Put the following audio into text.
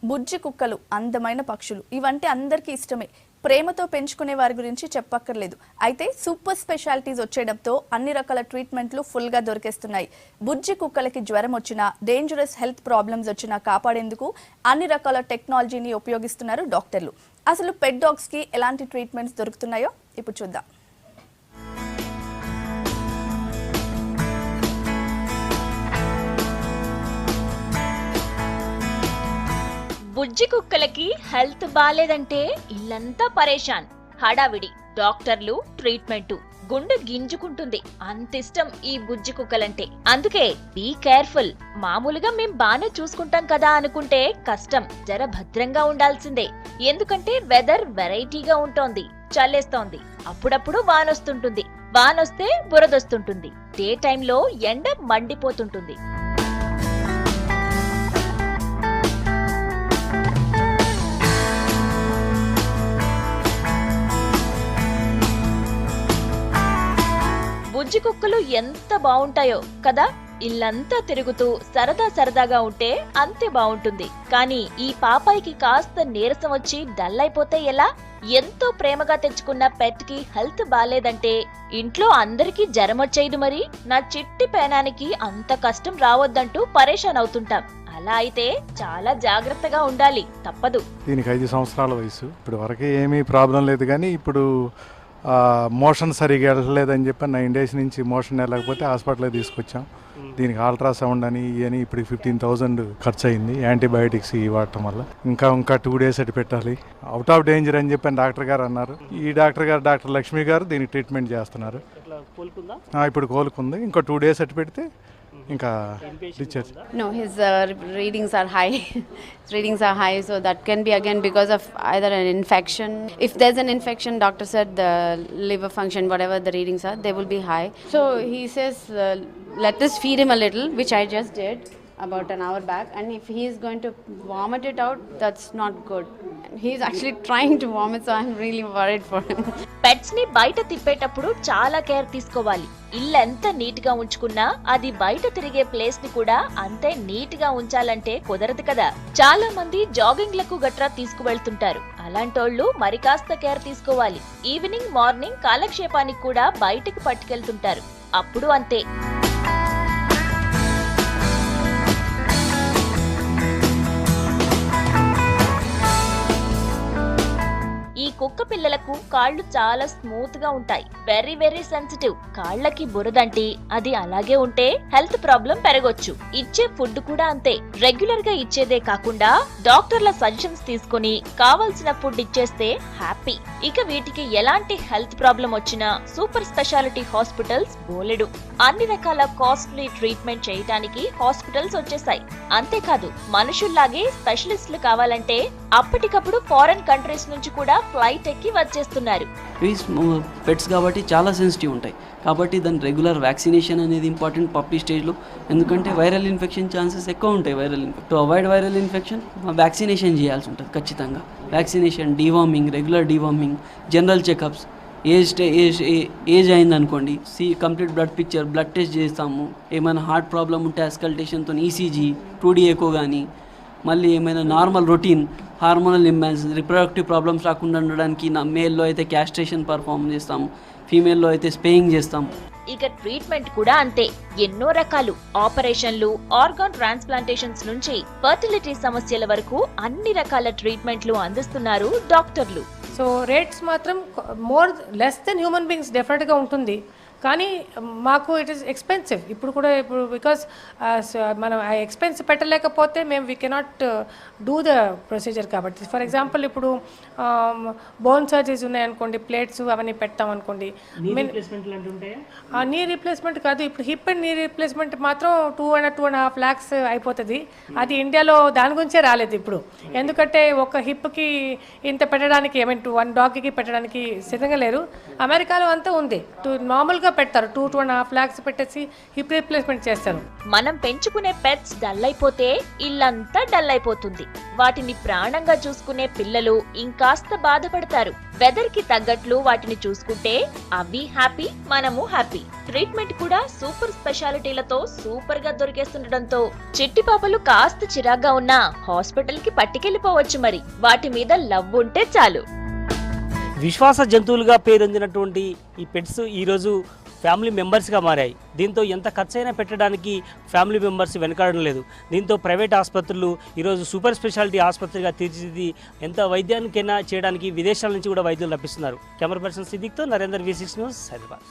బుజ్జి కుక్కలు అందమైన పక్షులు ఇవంటే అందరికీ ఇష్టమే. ప్రేమతో పెంచుకునే వారి గురించి చెప్పక్కర్లేదు. అయితే సూపర్ స్పెషాలిటీస్ వచ్చేయడంతో అన్ని రకాల ట్రీట్మెంట్లు ఫుల్గా దొరికేస్తున్నాయి. బుజ్జి కుక్కలకి జ్వరం వచ్చినా, డేంజరస్ హెల్త్ ప్రాబ్లమ్స్ వచ్చినా కాపాడేందుకు అన్ని రకాల టెక్నాలజీని ఉపయోగిస్తున్నారు డాక్టర్లు. అసలు పెట్ డాగ్స్కి ఎలాంటి ట్రీట్మెంట్స్ దొరుకుతున్నాయో ఇప్పుడు చూద్దాం. బుజ్జి కుక్కలకి హెల్త్ బాలేదంటే ఇల్లంతా పరేషాన్. హడావిడి, డాక్టర్లు, ట్రీట్మెంటు, గుండె గింజుకుంటుంది. అంతిష్టం ఈ బుజ్జి కుక్కలంటే. అందుకే బీ కేర్ఫుల్. మామూలుగా మేం బానే చూసుకుంటాం కదా అనుకుంటే కష్టం. జర భద్రంగా ఉండాల్సిందే. ఎందుకంటే వెదర్ వెరైటీగా ఉంటోంది. చల్లేస్తోంది, అప్పుడప్పుడు వానొస్తుంటుంది. వానొస్తే బురదొస్తుంటుంది. డే టైంలో ఎండ మండిపోతుంటుంది. బుజ్జి కుక్కలు ఎంత బాగుంటాయో కదా. ఇల్లంతా తిరుగుతూ సరదాగా ఉంటే అంతే బాగుంటుంది. కానీ ఈ పాపాయికి కాస్త నీరసం వచ్చి డల్ అయిపోతే ఎలా? ఎంతో ప్రేమగా తెచ్చుకున్న పెట్ కి హెల్త్ బాలేదంటే ఇంట్లో అందరికీ జ్వరం వచ్చేది. మరి నా చిట్టి పేనానికి అంత కష్టం రావద్దంటూ పరేషాన్ అవుతుంటాం. అలా అయితే చాలా జాగ్రత్తగా ఉండాలి, తప్పదు. దీనికి 5 సంవత్సరాల వయసు. ఇప్పుడు వరకే ఏమీ ప్రాబ్లం లేదు. కానీ ఇప్పుడు మోషన్ సరిగా వెళ్ళలేదని చెప్పి 9 days నుంచి మోషన్ వెళ్ళకపోతే హాస్పిటల్కి తీసుకొచ్చాం. దీనికి అల్ట్రాసౌండ్ అని ఇవని ఇప్పుడు 15,000 ఖర్చు అయింది. యాంటీబయాటిక్స్ వాడటం వల్ల ఇంకా 2 days అటు పెట్టాలి. అవుట్ ఆఫ్ డేంజర్ అని చెప్పి డాక్టర్ గారు అన్నారు. ఈ డాక్టర్ గారు, డాక్టర్ లక్ష్మి గారు దీనికి ట్రీట్మెంట్ చేస్తున్నారు. ఇప్పుడు కోలుకుంది. ఇంకో 2 days అటు పెడితే ఇంకా discharge. No, his readings are high. His readings are high, so that can be again because of either an infection. If there's an infection, doctor said the liver function, whatever the readings are, they will be high. So he says, let us feed him a little, which I just did about an hour back, and if he is going to vomit it out, that's not good. He's actually trying to vomit, so I'm really worried for him. Pets ని బయట తిప్పేటప్పుడు చాలా care తీసుకోవాలి. ఇల్లు ఎంత neat గా ఉంచుకున్నా అది బయట తిరిగే ప్లేస్ ని కూడా అంతే నీట్ గా ఉంచాలంటే కుదరదు కదా. చాలా మంది జాగింగ్లకు గట్రా తీసుకువెళ్తుంటారు. అలాంటోళ్లు మరి కాస్త కేర్ తీసుకోవాలి. ఈవినింగ్, మార్నింగ్ కాలక్షేపానికి కూడా బయటకు పట్టుకెళ్తుంటారు. అప్పుడు అంతే. ఈ కుక్క పిల్లలకు కాళ్ళు చాలా స్మూత్ గా ఉంటాయి. Very sensitive. కాళ్ళకి బురదంటి అది అలాగే ఉంటే హెల్త్ ప్రాబ్లం పెరగొచ్చు. ఇచ్చే ఫుడ్ కూడా అంతే. రెగ్యులర్ గా ఇచ్చేదే కాకుండా డాక్టర్ల సజెషన్స్ తీసుకుని కావాల్సిన ఫుడ్ ఇచ్చేస్తే హ్యాపీ. ఇక వీటికి ఎలాంటి హెల్త్ ప్రాబ్లం వచ్చినా సూపర్ స్పెషాలిటీ హాస్పిటల్స్ బోలెడు. అన్ని రకాల కాస్ట్లీ ట్రీట్మెంట్ చేయడానికి హాస్పిటల్స్ వచ్చేసాయి. అంతేకాదు, మనుషుల్లాగే స్పెషలిస్టులు కావాలంటే అప్పటికప్పుడు ఫారెన్ కంట్రీస్ నుంచి కూడా ఫ్లైట్ ఎక్కి వచ్చేస్తున్నారు. పెట్స్ కాబట్టి చాలా సెన్సిటివ్ ఉంటాయి. కాబట్టి దాని రెగ్యులర్ వ్యాక్సినేషన్ అనేది ఇంపార్టెంట్ పప్పీ స్టేజ్లో. ఎందుకంటే వైరల్ ఇన్ఫెక్షన్ ఛాన్సెస్ ఎక్కువ ఉంటాయి. To avoid viral infection vaccination చేయాల్సి ఉంటుంది ఖచ్చితంగా. Vaccination, deworming, regular deworming, general checkups. Age అయిందనుకోండి, complete blood picture, blood test చేస్తాము. ఏమైనా హార్ట్ ప్రాబ్లం ఉంటే అస్కల్టేషన్తో ఈసీజీ, 2D ఎకో కానీ, మళ్ళీ ఏమైనా normal routine hormonal imbalance, reproductive problems రాకుండా ఉండడానికి మేల్లో అయితే క్యాస్ట్రేషన్ పర్ఫామ్ చేస్తాము, ఫీమేల్లో అయితే స్పేయింగ్ చేస్తాం. ఇక ట్రీట్మెంట్ కూడా అంతే. ఎన్నో రకాలు ఆపరేషన్లు, ఆర్గాన్ ట్రాన్స్ప్లాంటేషన్స్ నుంచి ఫర్టిలిటీ సమస్యల వరకు అన్ని రకాల ట్రీట్మెంట్లు అందిస్తున్నారు డాక్టర్లు. సో రేట్స్ మాత్రం లెస్ దెన్ హ్యూమన్ బీయింగ్స్ డెఫినెట్గా ఉంటుంది. కానీ మాకు ఇట్ ఈస్ ఎక్స్పెన్సివ్. ఇప్పుడు బికాస్ మనం ఆ ఎక్స్పెన్స్ పెట్టలేకపోతే మేము we cannot do the procedure. కాబట్టి ఫర్ ఎగ్జాంపుల్ ఇప్పుడు బోన్ సర్జరీస్ ఉన్నాయనుకోండి, ప్లేట్స్ అవన్నీ పెట్టాం అనుకోండి, నీ రీప్లేస్మెంట్ కాదు. ఇప్పుడు హిప్ అండ్ నీ రీప్లేస్మెంట్ మాత్రం 2.5 lakhs అయిపోతుంది. అది ఇండియాలో దాని గురించే రాలేదు ఇప్పుడు. ఎందుకంటే ఒక హిప్కి ఇంత పెట్టడానికి, 1 dogకి పెట్టడానికి సిద్ధంగా లేరు. అమెరికాలో అంతా ఉంది. నార్మల్గా పెడతారు, 2.5 lakhs పెట్టేసి హిప్ రీప్లేస్మెంట్ చేస్తారు. మనం పెంచుకునే పెట్స్ డల్ అయిపోతే ఇల్లంతా డల్ అయిపోతుంది. వాటిని ప్రాణంగా చూసుకునే పిల్లలు ఇంకాస్త బాధపడతారు. వెదర్ కి తగ్గట్లు వాటిని చూసుకుంటే అవి హ్యాపీ, మనము హ్యాపీ. ట్రీట్మెంట్ కూడా సూపర్ స్పెషాలిటీలతో సూపర్ గా దొరికేస్తుండటంతో చిట్టి పాపలు కాస్త చిరాగ్గా ఉన్నా హాస్పిటల్ కి పట్టుకెళ్లిపోవచ్చు. మరి వాటి మీద లవ్ ఉంటే చాలు. విశ్వాస జంతువులుగా పేరొందినటువంటి ఈ పెట్స్ ఈరోజు ఫ్యామిలీ మెంబర్స్గా మారాయి. దీంతో ఎంత ఖర్చైనా పెట్టడానికి ఫ్యామిలీ మెంబర్స్ వెనకాడడం లేదు. దీంతో ప్రైవేట్ ఆసుపత్రులు ఈరోజు సూపర్ స్పెషాలిటీ ఆసుపత్రిగా తీర్చిదిద్ది ఎంత వైద్యానికైనా చేయడానికి విదేశాల నుంచి కూడా వైద్యులు రప్పిస్తున్నారు. కెమెరా పర్సన్ సిద్దిక్తో నరేందర్, V6 న్యూస్, హైదరాబాద్.